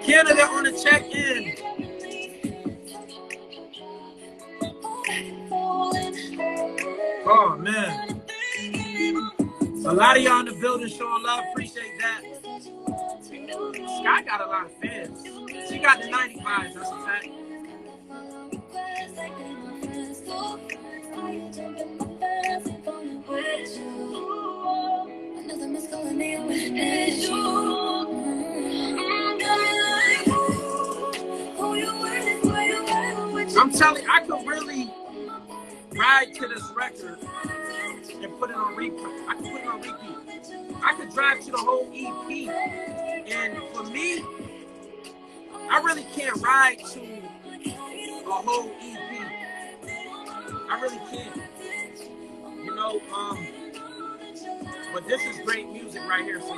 Canada on the check-in. Oh, man. A lot of y'all in the building showing love. Appreciate that. Sky got a lot of fans. She got the 95s, that's a fact. I'm telling you, I could really ride to this record and put it on repeat. I could put it on repeat. I could drive to the whole EP. And for me, I really can't ride to a whole EP. I really can't. But this is great music right here. So